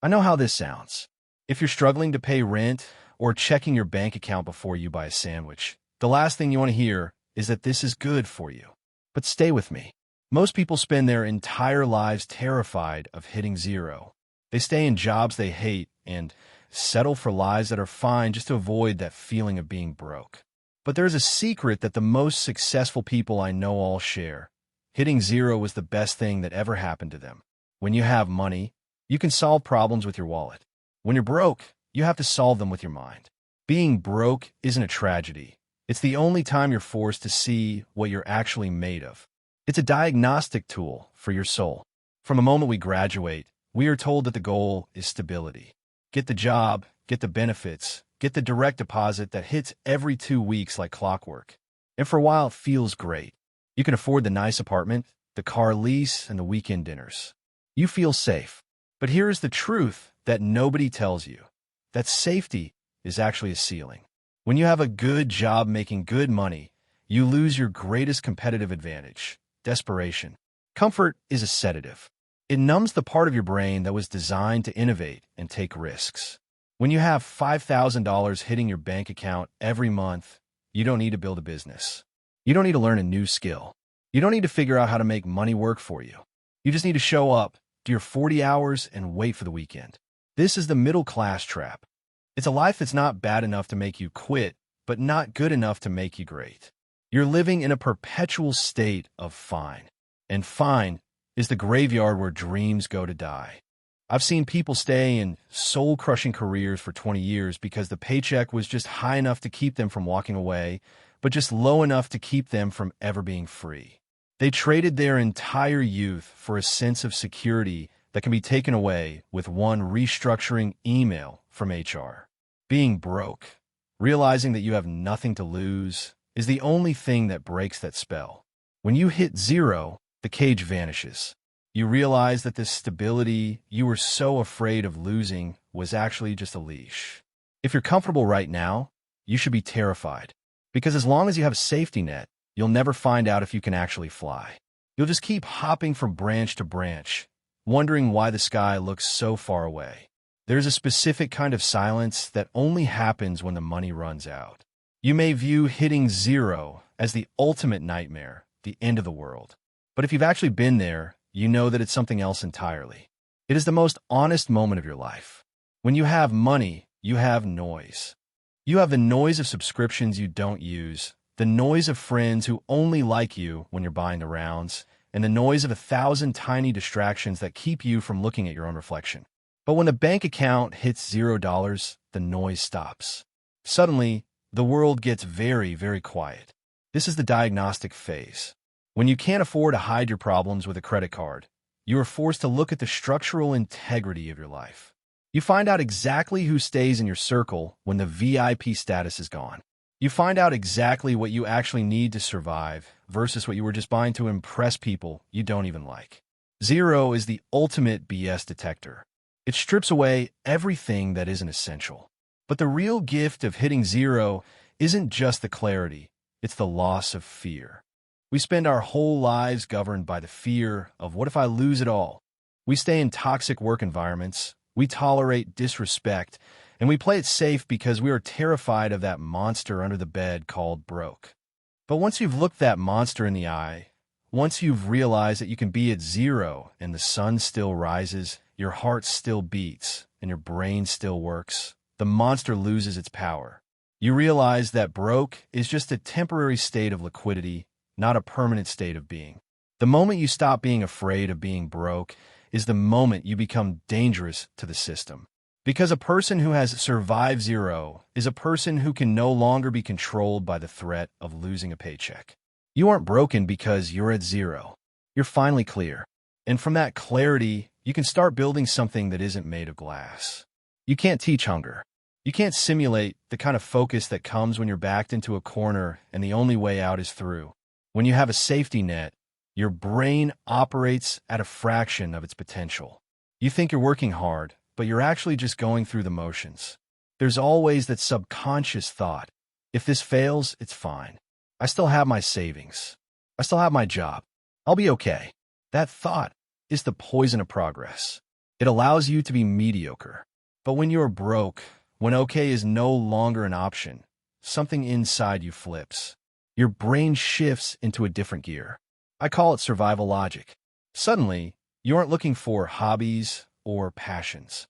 I know how this sounds. If you're struggling to pay rent or checking your bank account before you buy a sandwich, the last thing you want to hear is that this is good for you. But stay with me. Most people spend their entire lives terrified of hitting zero. They stay in jobs they hate and settle for lives that are fine just to avoid that feeling of being broke. But there's a secret that the most successful people I know all share. Hitting zero was the best thing that ever happened to them. When you have money, you can solve problems with your wallet. When you're broke, you have to solve them with your mind. Being broke isn't a tragedy. It's the only time you're forced to see what you're actually made of. It's a diagnostic tool for your soul. From the moment we graduate, we are told that the goal is stability. Get the job, get the benefits, get the direct deposit that hits every 2 weeks like clockwork. And for a while, it feels great. You can afford the nice apartment, the car lease, and the weekend dinners. You feel safe. But here's the truth that nobody tells you. That safety is actually a ceiling. When you have a good job making good money, you lose your greatest competitive advantage: desperation. Comfort is a sedative. It numbs the part of your brain that was designed to innovate and take risks. When you have $5,000 hitting your bank account every month, you don't need to build a business. You don't need to learn a new skill. You don't need to figure out how to make money work for you. You just need to show up, do your 40 hours, and wait for the weekend. This is the middle class trap. It's a life that's not bad enough to make you quit, but not good enough to make you great. You're living in a perpetual state of fine. And fine is the graveyard where dreams go to die. I've seen people stay in soul-crushing careers for 20 years because the paycheck was just high enough to keep them from walking away, but just low enough to keep them from ever being free. They traded their entire youth for a sense of security that can be taken away with one restructuring email from HR. Being broke, realizing that you have nothing to lose, is the only thing that breaks that spell. When you hit zero, the cage vanishes. You realize that the stability you were so afraid of losing was actually just a leash. If you're comfortable right now, you should be terrified. Because as long as you have a safety net, you'll never find out if you can actually fly. You'll just keep hopping from branch to branch, wondering why the sky looks so far away. There's a specific kind of silence that only happens when the money runs out. You may view hitting zero as the ultimate nightmare, the end of the world. But if you've actually been there, you know that it's something else entirely. It is the most honest moment of your life. When you have money, you have noise. You have the noise of subscriptions you don't use, the noise of friends who only like you when you're buying the rounds, and the noise of 1,000 tiny distractions that keep you from looking at your own reflection. But when the bank account hits $0, the noise stops. Suddenly, the world gets very, very quiet. This is the diagnostic phase. When you can't afford to hide your problems with a credit card, you are forced to look at the structural integrity of your life. You find out exactly who stays in your circle when the VIP status is gone. You find out exactly what you actually need to survive versus what you were just buying to impress people you don't even like. Zero is the ultimate BS detector. It strips away everything that isn't essential. But the real gift of hitting zero isn't just the clarity, it's the loss of fear. We spend our whole lives governed by the fear of what if I lose it all? We stay in toxic work environments, we tolerate disrespect, and we play it safe because we are terrified of that monster under the bed called broke. But once you've looked that monster in the eye, once you've realized that you can be at zero and the sun still rises, your heart still beats, and your brain still works, the monster loses its power. You realize that broke is just a temporary state of liquidity, not a permanent state of being. The moment you stop being afraid of being broke is the moment you become dangerous to the system. Because a person who has survived zero is a person who can no longer be controlled by the threat of losing a paycheck. You aren't broken because you're at zero. You're finally clear. And from that clarity, you can start building something that isn't made of glass. You can't teach hunger. You can't simulate the kind of focus that comes when you're backed into a corner and the only way out is through. When you have a safety net, your brain operates at a fraction of its potential. You think you're working hard, but you're actually just going through the motions. There's always that subconscious thought, if this fails, it's fine. I still have my savings. I still have my job. I'll be okay. That thought is the poison of progress. It allows you to be mediocre. But when you're broke, when okay is no longer an option, something inside you flips. Your brain shifts into a different gear. I call it survival logic. Suddenly, you aren't looking for hobbies or passions.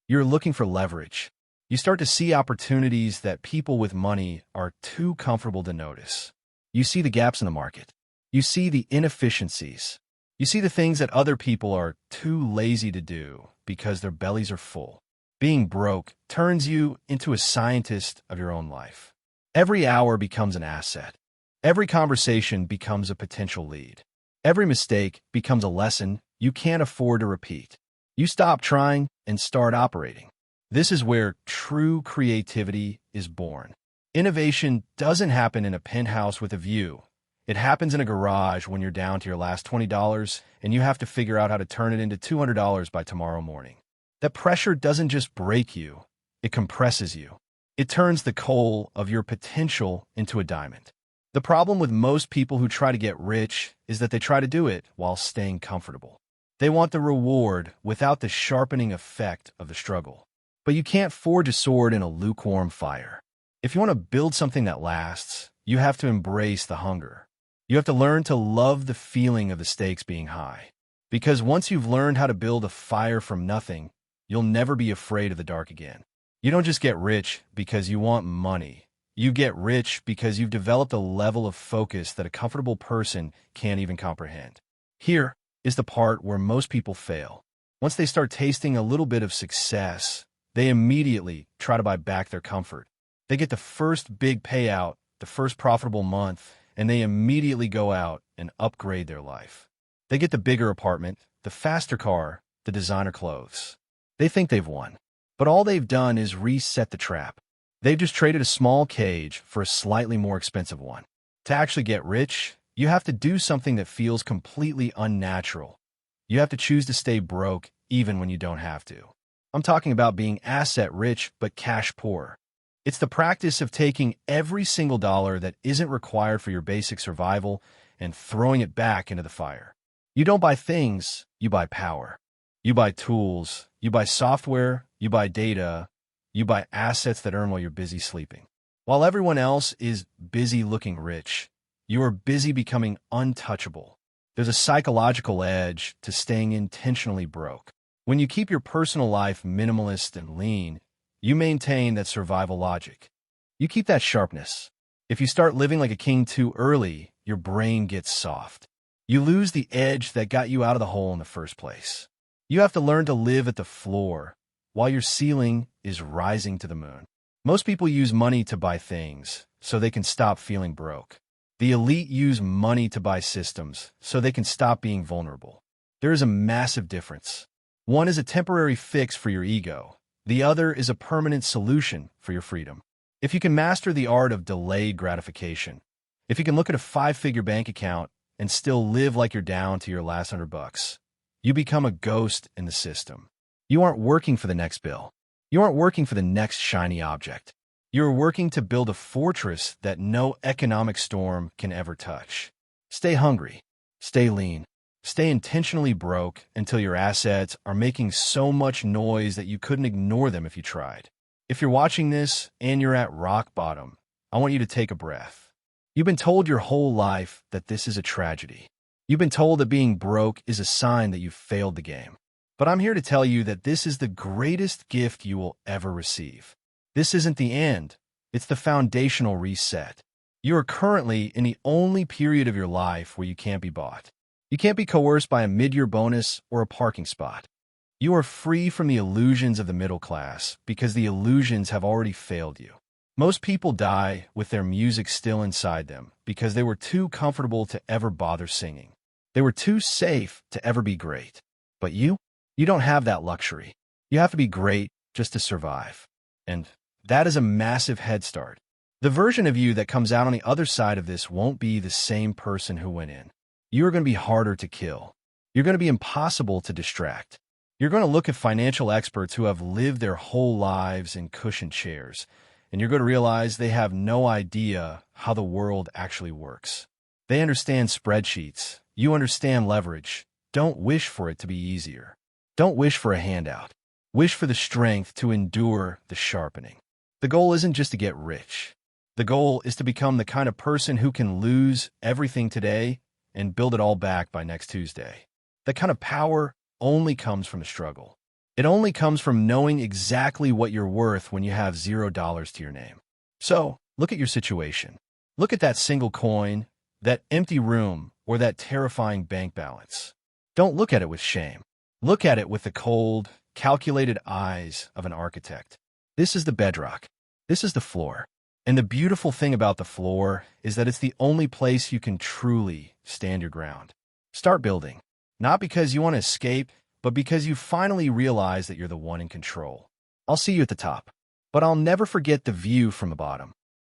You're looking for leverage. You start to see opportunities that people with money are too comfortable to notice. You see the gaps in the market. You see the inefficiencies. You see the things that other people are too lazy to do because their bellies are full. Being broke turns you into a scientist of your own life. Every hour becomes an asset. Every conversation becomes a potential lead. Every mistake becomes a lesson you can't afford to repeat. You stop trying and start operating. This is where true creativity is born. Innovation doesn't happen in a penthouse with a view. It happens in a garage when you're down to your last $20 and you have to figure out how to turn it into $200 by tomorrow morning. That pressure doesn't just break you, it compresses you. It turns the coal of your potential into a diamond. The problem with most people who try to get rich is that they try to do it while staying comfortable. They want the reward without the sharpening effect of the struggle. But you can't forge a sword in a lukewarm fire. If you want to build something that lasts, you have to embrace the hunger. You have to learn to love the feeling of the stakes being high. Because once you've learned how to build a fire from nothing, you'll never be afraid of the dark again. You don't just get rich because you want money. You get rich because you've developed a level of focus that a comfortable person can't even comprehend. Here is the part where most people fail. Once they start tasting a little bit of success, they immediately try to buy back their comfort. They get the first big payout, the first profitable month, and they immediately go out and upgrade their life. They get the bigger apartment, the faster car, the designer clothes. They think they've won. But all they've done is reset the trap. They've just traded a small cage for a slightly more expensive one. To actually get rich, you have to do something that feels completely unnatural. You have to choose to stay broke even when you don't have to. I'm talking about being asset rich but cash poor. It's the practice of taking every single dollar that isn't required for your basic survival and throwing it back into the fire. You don't buy things, you buy power. You buy tools, you buy software, you buy data, you buy assets that earn while you're busy sleeping. While everyone else is busy looking rich, you are busy becoming untouchable. There's a psychological edge to staying intentionally broke. When you keep your personal life minimalist and lean, you maintain that survival logic. You keep that sharpness. If you start living like a king too early, your brain gets soft. You lose the edge that got you out of the hole in the first place. You have to learn to live at the floor while your ceiling is rising to the moon. Most people use money to buy things so they can stop feeling broke. The elite use money to buy systems so they can stop being vulnerable. There is a massive difference. One is a temporary fix for your ego. The other is a permanent solution for your freedom. If you can master the art of delayed gratification, if you can look at a 5-figure bank account and still live like you're down to your last $100, you become a ghost in the system. You aren't working for the next bill. You aren't working for the next shiny object. You're working to build a fortress that no economic storm can ever touch. Stay hungry. Stay lean. Stay intentionally broke until your assets are making so much noise that you couldn't ignore them if you tried. If you're watching this and you're at rock bottom, I want you to take a breath. You've been told your whole life that this is a tragedy. You've been told that being broke is a sign that you've failed the game. But I'm here to tell you that this is the greatest gift you will ever receive. This isn't the end. It's the foundational reset. You are currently in the only period of your life where you can't be bought. You can't be coerced by a mid-year bonus or a parking spot. You are free from the illusions of the middle class because the illusions have already failed you. Most people die with their music still inside them because they were too comfortable to ever bother singing. They were too safe to ever be great. But you don't have that luxury. You have to be great just to survive. And that is a massive head start. The version of you that comes out on the other side of this won't be the same person who went in. You are going to be harder to kill. You're going to be impossible to distract. You're going to look at financial experts who have lived their whole lives in cushioned chairs, and you're going to realize they have no idea how the world actually works. They understand spreadsheets. You understand leverage. Don't wish for it to be easier. Don't wish for a handout. Wish for the strength to endure the sharpening. The goal isn't just to get rich. The goal is to become the kind of person who can lose everything today and build it all back by next Tuesday. That kind of power only comes from the struggle. It only comes from knowing exactly what you're worth when you have $0 to your name. So, look at your situation. Look at that single coin, that empty room, or that terrifying bank balance. Don't look at it with shame. Look at it with the cold, calculated eyes of an architect. This is the bedrock. This is the floor. And the beautiful thing about the floor is that it's the only place you can truly stand your ground. Start building. Not because you want to escape, but because you finally realize that you're the one in control. I'll see you at the top. But I'll never forget the view from the bottom.